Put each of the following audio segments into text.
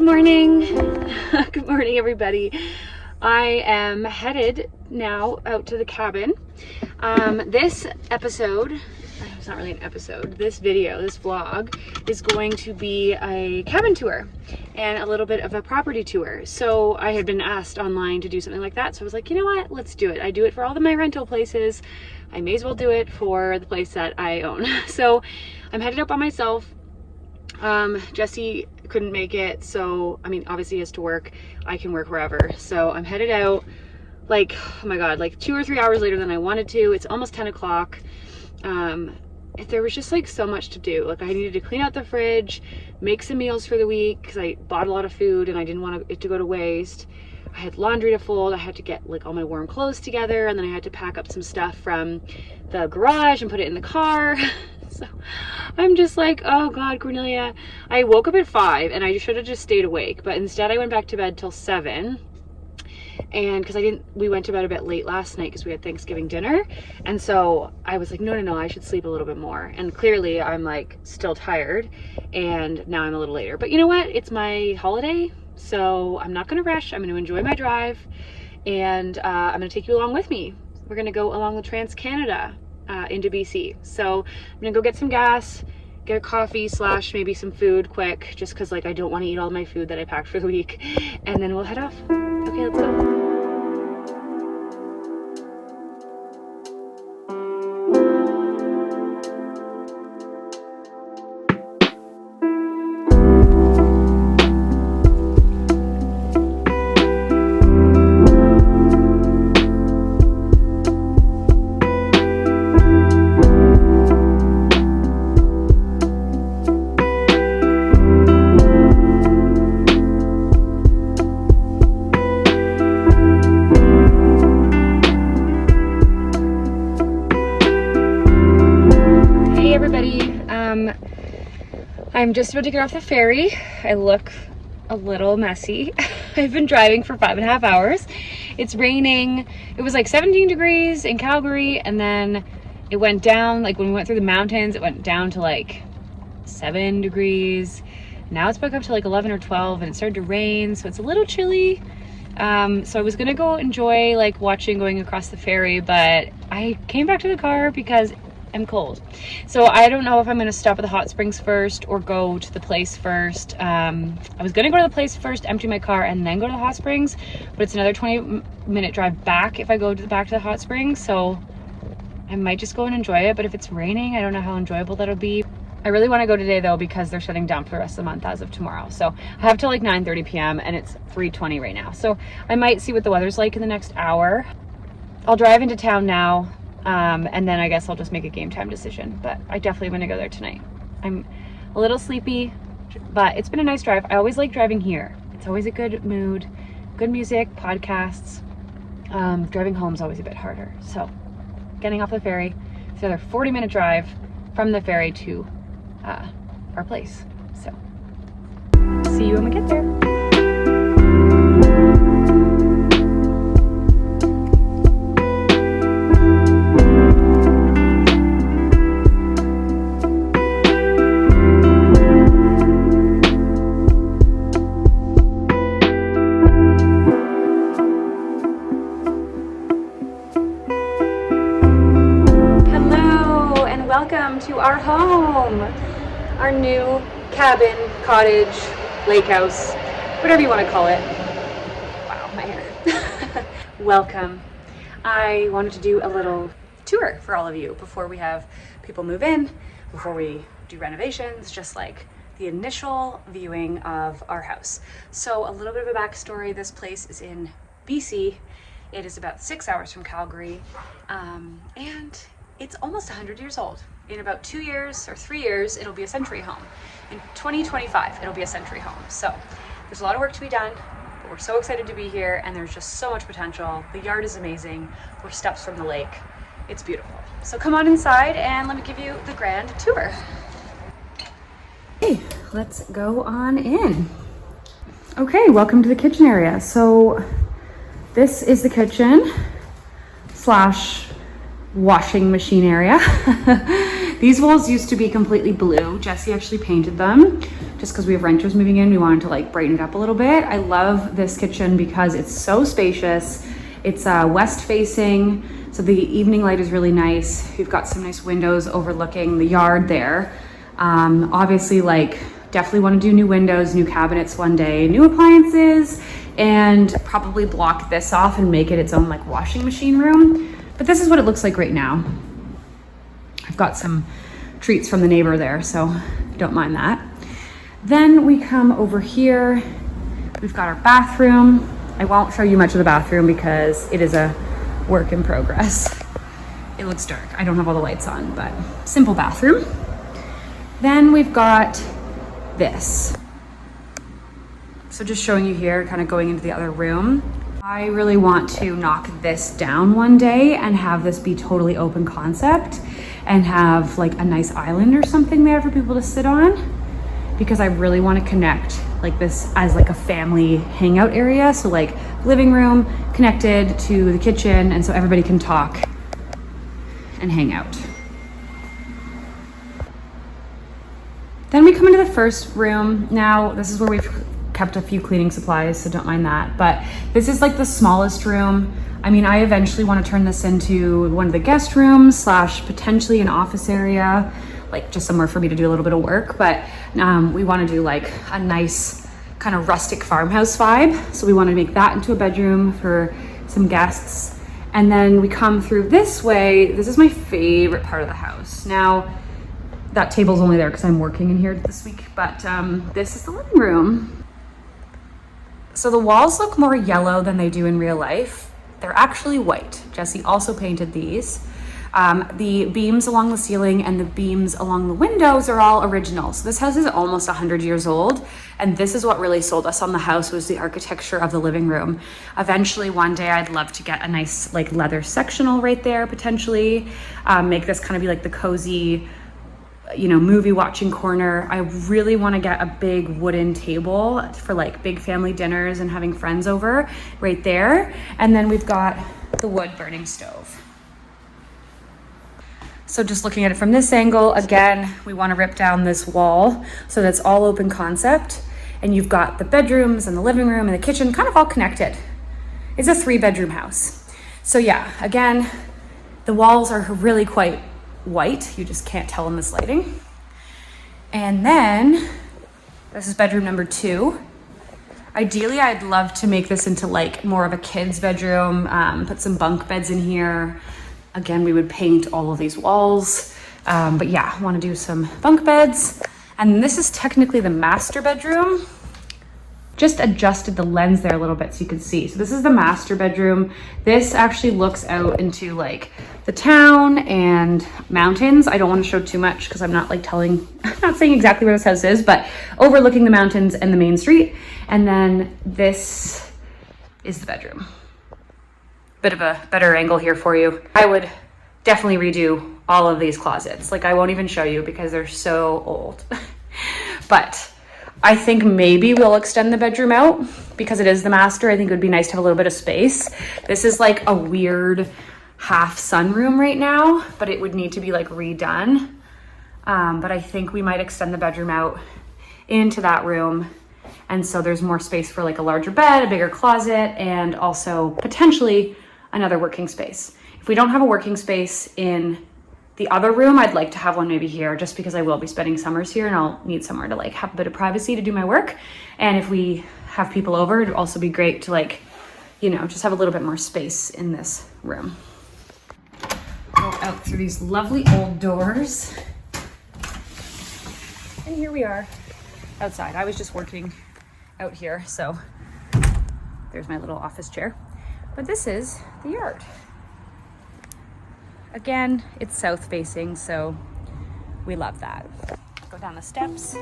Good morning. Good morning, everybody. I am headed now out to the cabin. This episode, it's not really an episode, this video, this vlog is going to be a cabin tour and a little bit of a property tour. So I had been asked online to do something like that. So I was like, you know what, let's do it. I do it for all of my rental places. I may as well do it for the place that I own. So I'm headed out by myself. Jesse couldn't make it, so I mean, obviously he has to work. I can work wherever. So I'm headed out like, oh my god, like 2 or 3 hours later than I wanted to. It's almost 10 o'clock. There was just like so much to do. Like I needed to clean out the fridge, make some meals for the week because I bought a lot of food and I didn't want it to go to waste. I had laundry to fold. I had to get like all my warm clothes together, and then I had to pack up some stuff from the garage and put it in the car. So I'm just like, oh god, Cornelia. I woke up at 5 and I should have just stayed awake, but instead I went back to bed till 7. And because we went to bed a bit late last night because we had Thanksgiving dinner. And so I was like, no, I should sleep a little bit more. And clearly I'm like still tired and now I'm a little later. But you know what? It's my holiday. So I'm not going to rush. I'm going to enjoy my drive, and I'm going to take you along with me. We're going to go along the Trans-Canada into BC. So I'm going to go get some gas, get a coffee / maybe some food quick, just because like I don't want to eat all my food that I packed for the week, and then we'll head off. Okay, let's go. I'm just about to get off the ferry. I look a little messy. I've been driving for 5.5 hours. It's raining. It was like 17 degrees in Calgary, and then it went down, like when we went through the mountains, it went down to like 7 degrees. Now it's back up to like 11 or 12, and it started to rain, so it's a little chilly. So I was gonna go enjoy like watching going across the ferry, but I came back to the car because I'm cold. So I don't know if I'm gonna stop at the hot springs first or go to the place first. I was gonna go to the place first, empty my car, and then go to the hot springs, but it's another 20-minute drive back if I go back to the hot springs. So I might just go and enjoy it, but if it's raining, I don't know how enjoyable that'll be. I really want to go today though because they're shutting down for the rest of the month as of tomorrow. So I have till like 9:30 p.m. and it's 3:20 right now. So I might see what the weather's like in the next hour. I'll drive into town now. And then I guess I'll just make a game time decision, but I definitely am going to go there tonight. I'm a little sleepy, but it's been a nice drive. I always like driving here. It's always a good mood, good music, podcasts. Driving home is always a bit harder. So getting off the ferry, it's another 40-minute drive from the ferry to our place. So see you when we get there. Welcome to our home, our new cabin, cottage, lake house, whatever you want to call it. Wow, my hair. Welcome. I wanted to do a little tour for all of you before we have people move in, before we do renovations, just like the initial viewing of our house. So a little bit of a backstory. This place is in BC. It is about 6 hours from Calgary, and it's almost 100 years old. In about 2 years or 3 years, it'll be a century home. In 2025, it'll be a century home. So there's a lot of work to be done, but we're so excited to be here, and there's just so much potential. The yard is amazing. We're steps from the lake. It's beautiful. So come on inside and let me give you the grand tour. Okay, let's go on in. Okay, welcome to the kitchen area. So this is the kitchen / washing machine area. These walls used to be completely blue. Jesse actually painted them just because we have renters moving in. We wanted to like brighten it up a little bit. I love this kitchen because it's so spacious. It's west facing, so the evening light is really nice. We've got some nice windows overlooking the yard there. Obviously, like, definitely want to do new windows, new cabinets one day, new appliances, and probably block this off and make it its own like washing machine room. But this is what it looks like right now. I've got some treats from the neighbor there, so don't mind that. Then we come over here. We've got our bathroom. I won't show you much of the bathroom because it is a work in progress. It looks dark. I don't have all the lights on, but simple bathroom. Then we've got this. So just showing you here, kind of going into the other room. I really want to knock this down one day and have this be totally open concept and have like a nice island or something there for people to sit on, because I really want to connect like this as like a family hangout area. So like living room connected to the kitchen, and so everybody can talk and hang out. Then we come into the first room. Now this is where we've kept a few cleaning supplies, so don't mind that. But this is like the smallest room. I mean, I eventually want to turn this into one of the guest rooms slash potentially an office area, like just somewhere for me to do a little bit of work. But we want to do like a nice kind of rustic farmhouse vibe. So we want to make that into a bedroom for some guests. And then we come through this way. This is my favorite part of the house. Now, that table's only there because I'm working in here this week, but this is the living room. So the walls look more yellow than they do in real life. They're actually white. Jesse also painted these. The beams along the ceiling and the beams along the windows are all original. So this house is almost 100 years old. And this is what really sold us on the house, was the architecture of the living room. Eventually, one day I'd love to get a nice like leather sectional right there, potentially. Make this kind of be like the cozy, you know, movie watching corner. I really want to get a big wooden table for like big family dinners and having friends over right there. And then we've got the wood burning stove. So just looking at it from this angle, again, we want to rip down this wall so that's all open concept. And you've got the bedrooms and the living room and the kitchen kind of all connected. It's a 3-bedroom house. So yeah, again, the walls are really quite white. You just can't tell in this lighting. And then this is bedroom number 2. Ideally, I'd love to make this into like more of a kid's bedroom, put some bunk beds in here. Again, we would paint all of these walls. But yeah, I want to do some bunk beds. And this is technically the master bedroom. Just adjusted the lens there a little bit so you can see. So this is the master bedroom. This actually looks out into like the town and mountains. I don't want to show too much because I'm not like I'm not saying exactly where this house is, but overlooking the mountains and the main street. And then this is the bedroom. Bit of a better angle here for you. I would definitely redo all of these closets. Like I won't even show you because they're so old. But I think maybe we'll extend the bedroom out because it is the master. I think it would be nice to have a little bit of space. This is like a weird half sunroom right now, but it would need to be like redone. But I think we might extend the bedroom out into that room. And so there's more space for like a larger bed, a bigger closet, and also potentially another working space. If we don't have a working space in the other room, I'd like to have one maybe here, just because I will be spending summers here and I'll need somewhere to like have a bit of privacy to do my work. And if we have people over, it'd also be great to like, you know, just have a little bit more space in this room. Go out through these lovely old doors. And here we are outside. I was just working out here, so there's my little office chair. But this is the yard. Again, it's south facing, so we love that. Go down the steps.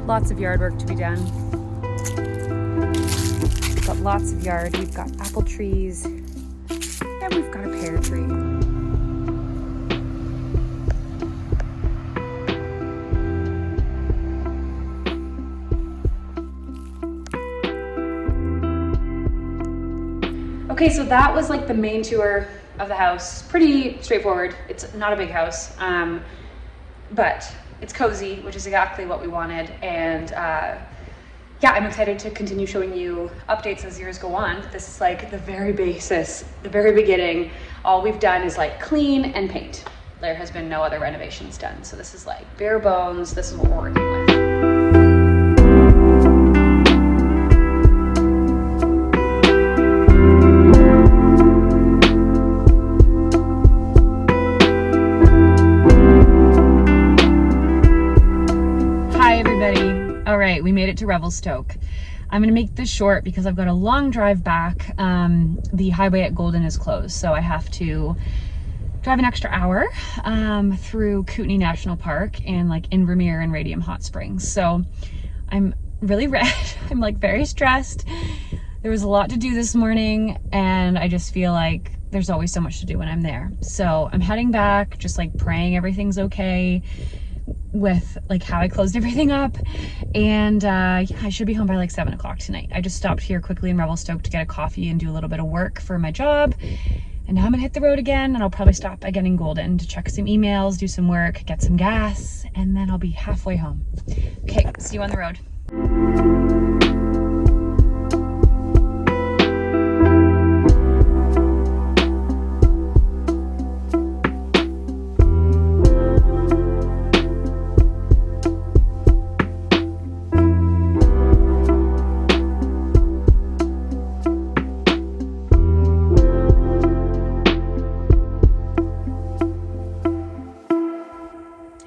Lots of yard work to be done. We've got lots of yard. We've got apple trees, and we've got a pear tree. Okay, so that was like the main tour of the house. Pretty straightforward. It's not a big house, but it's cozy, which is exactly what we wanted. And yeah, I'm excited to continue showing you updates as years go on. This is like the very basis, the very beginning. All we've done is like clean and paint. There has been no other renovations done. So this is like bare bones. This is what we're working with. All right, we made it to Revelstoke. I'm gonna make this short because I've got a long drive back. The highway at Golden is closed, so I have to drive an extra hour through Kootenay National Park and like Invermere and Radium Hot Springs. So I'm really red. I'm like very stressed. There was a lot to do this morning and I just feel like there's always so much to do when I'm there. So I'm heading back, just like praying everything's okay with like how I closed everything up. And yeah, I should be home by like 7 o'clock tonight. I just stopped here quickly in Revelstoke to get a coffee and do a little bit of work for my job. And now I'm gonna hit the road again, and I'll probably stop again in Golden to check some emails, do some work, get some gas, and then I'll be halfway home. Okay, see you on the road.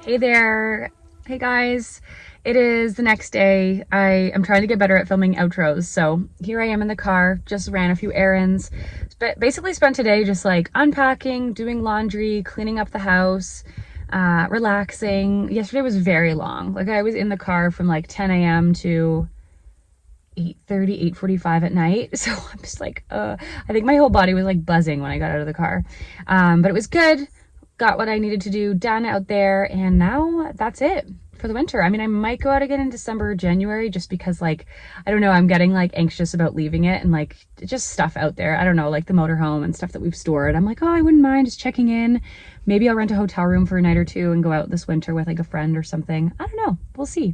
Hey there. Hey guys. It is the next day. I am trying to get better at filming outros. So here I am in the car, just ran a few errands, but basically spent today just like unpacking, doing laundry, cleaning up the house, relaxing. Yesterday was very long. Like I was in the car from like 10 a.m. to 8:30, 8:45 at night. So I'm just like, I think my whole body was like buzzing when I got out of the car. But it was good. Got what I needed to do done out there, and now that's it for the winter. I mean, I might go out again in December or January just because like, I don't know, I'm getting like anxious about leaving it and like just stuff out there. I don't know, like the motorhome and stuff that we've stored. I'm like, oh, I wouldn't mind just checking in. Maybe I'll rent a hotel room for a night or two and go out this winter with like a friend or something. I don't know, we'll see.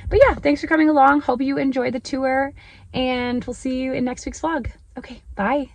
But yeah, thanks for coming along. Hope you enjoyed the tour, and we'll see you in next week's vlog. Okay, bye.